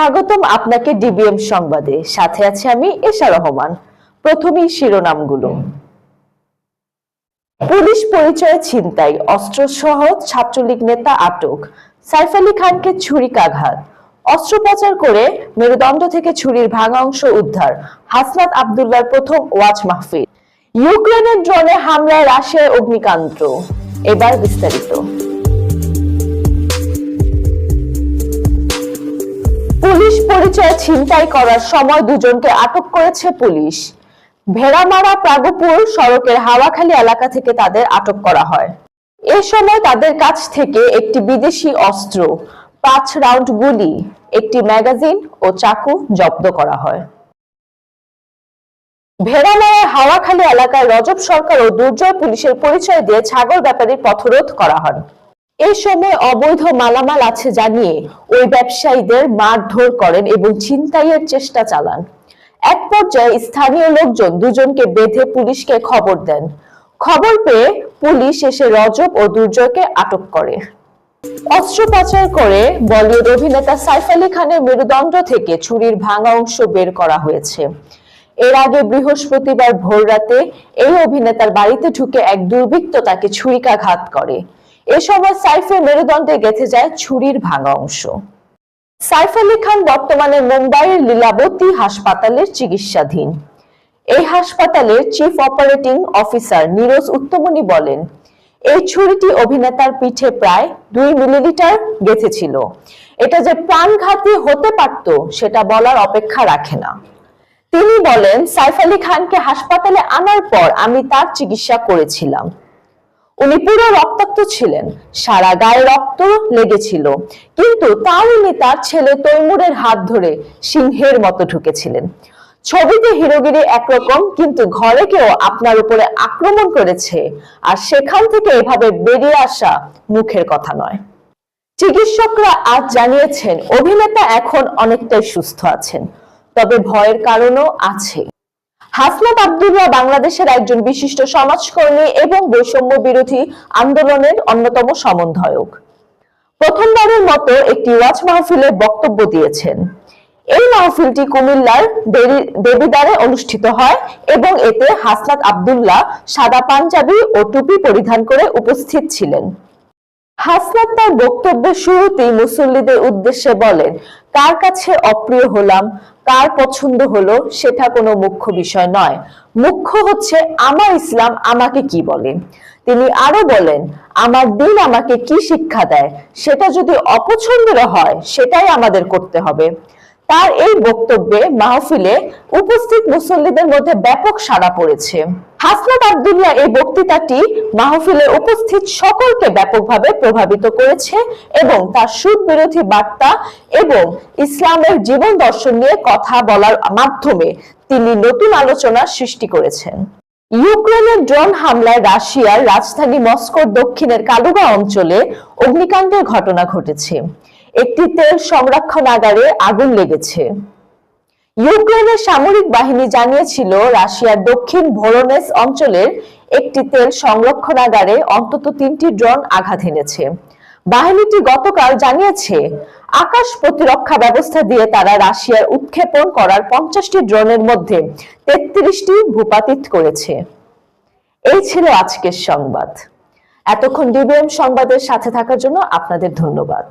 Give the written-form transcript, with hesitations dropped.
স্বাগতম আপনাকে ডিবিএম সংবাদে। সাথে আছি আমি এশা রহমান। প্রথমেই শিরোনামগুলো। পুলিশ পরিচয়ে ছিনতাই, অস্ত্রসহ ছাত্রলীগ নেতা আটক। সাইফ আলী খানকে ছুরিকাঘাত, অস্ত্র পাচার করে মেরুদণ্ড থেকে ছুরির ভাঙা অংশ উদ্ধার। হাসনাত আব্দুল্লাহর প্রথম ওয়াজ মাহফিল। ইউক্রেনের ড্রোনে হামলায় রাশিয়ার অগ্নিকাণ্ড। এবার বিস্তারিত। পুলিশ পরিচয়ে ছিনতাই করার সময় দুজনকে আটক করেছে পুলিশ। ভেড়ামারা প্রাগপুর সড়কের হাওয়াখালী এলাকা থেকে তাদের আটক করা হয়। এ সময় তাদের কাছ থেকে একটি বিদেশি অস্ত্র, 5 রাউন্ড গুলি, একটি ম্যাগাজিন ও চাকু জব্দ করা হয়। ভেড়ামারার হাওয়াখালী এলাকায় রজব সরকার ও দুর্জয় পুলিশের পরিচয় দিয়ে ছাগল ব্যাপারীর পথরোধ করা হয়। এই সময় অবৈধ মালামাল আছে জানিয়ে ওই ব্যবসায়ীদের মারধর করেন এবং ছিনতাইয়ের চেষ্টা চালান। এক পর্যায়ে স্থানীয় লোকজন দুজনকে বেঁধে পুলিশকে খবর দেন। খবর পেয়ে পুলিশ এসে রজব ও দুর্জয়কে আটক করে। অস্ত্র পাচার করে বলিউড অভিনেতা সাইফ আলী খানের মেরুদণ্ড থেকে ছুরির ভাঙা অংশ বের করা হয়েছে। এর আগে বৃহস্পতিবার ভোররাতে এই অভিনেতার বাড়িতে ঢুকে এক দুর্বৃত্ত তাকে ছুরিকাঘাত করে। এ সময় সাইফের মেরুদণ্ডে গেঁথে যায় ছুরির ভাঙা অংশ। সাইফ আলী খান বর্তমানে মুম্বাইয়ের লীলাবতী হাসপাতালের চিকিৎসাধীন। এই হাসপাতালের চিফ অপারেটিং অফিসার নীরজ উত্তমনি বলেন, এই ছুরিটি অভিনেতার পিঠে প্রায় 2 মিলিলিটার গেঁথেছিল। এটা যে প্রাণঘাতী হতে পারত সেটা বলার অপেক্ষা রাখে না। তিনি বলেন, সাইফ আলী খানকে হাসপাতালে আনার পর আমি তার চিকিৎসা করেছিলাম। উনি পুরো রক্তাক্ত ছিলেন, সারা গায়ে রক্ত লেগেছিল, কিন্তু তাও উনি তার ছেলে তৈমুরের হাত ধরে সিংহের মতো ঢুকেছিলেন। ছবিতে হিরোগিরি একরকম, কিন্তু ঘরে কেউ আপনার উপরে আক্রমণ করেছে আর সেখান থেকে এভাবে বেরিয়ে আসা মুখের কথা নয়। চিকিৎসকরা আজ জানিয়েছেন অভিনেতা এখন অনেকটাই সুস্থ আছেন, তবে ভয়ের কারণও আছে। হাসনাত আব্দুল্লাহ বাংলাদেশের একজন বিশিষ্ট সমাজকর্মী এবং বৈষম্য বিরোধী আন্দোলনের অন্যতম সমন্বয়ক। প্রথমবারের মতো একটি ওয়াজ মাহফিলে বক্তব্য দিয়েছেন। এই মাহফিলটি কুমিল্লার দেবিদ্বারে অনুষ্ঠিত হয় এবং এতে হাসনাত আব্দুল্লাহ সাদা পাঞ্জাবি ও টুপি পরিধান করে উপস্থিত ছিলেন। হাসনাত তার বক্তব্যের শুরুতেই মুসল্লিদের উদ্দেশ্যে বলেন, কার কাছে অপ্রিয় হলাম, কার পছন্দ হলো সেটা কোনো মুখ্য বিষয় নয়, মুখ্য হচ্ছে আমার ইসলাম আমাকে কি বলে। তিনি আরো বলেন, আমার দিন আমাকে কি শিক্ষা দেয় সেটা যদি অপছন্দের হয় সেটাই আমাদের করতে হবে। তার এই বক্তব্যে মাহফিলে উপস্থিত মুসল্লিদের মধ্যে ব্যাপক সাড়া পড়েছে। হাসনাত আব্দুল্লাহ এই বক্তৃতাটি মাহফিলে উপস্থিত সকলকে ব্যাপকভাবে প্রভাবিত করেছে এবং তার সুদ বিরোধী বার্তা এবং ইসলামের জীবন দর্শন নিয়ে কথা বলার মাধ্যমে তিনি নতুন আলোচনার সৃষ্টি করেছেন। ইউক্রেনের ড্রোন হামলায় রাশিয়ার রাজধানী মস্কোর দক্ষিণের কালুগা অঞ্চলে অগ্নিকাণ্ডের ঘটনা ঘটেছে। একটি তেল সংরক্ষণাগারে আগুন লেগেছে। ইউক্রেনের সামরিক বাহিনী জানিয়েছিল রাশিয়ার দক্ষিণ ভোরোনেজ অঞ্চলের একটি তেল সংরক্ষণাগারে অন্তত 3টি ড্রোন আঘাত এনেছে। বাহিনীটি গতকাল জানিয়েছে আকাশ প্রতিরক্ষা ব্যবস্থা দিয়ে তারা রাশিয়ার উৎক্ষেপণ করার 50টি ড্রোনের মধ্যে 33টি ভূপাতিত করেছে। এই ছিল আজকের সংবাদ। এতক্ষণ ডিবিএম সংবাদের সাথে থাকার জন্য আপনাদের ধন্যবাদ।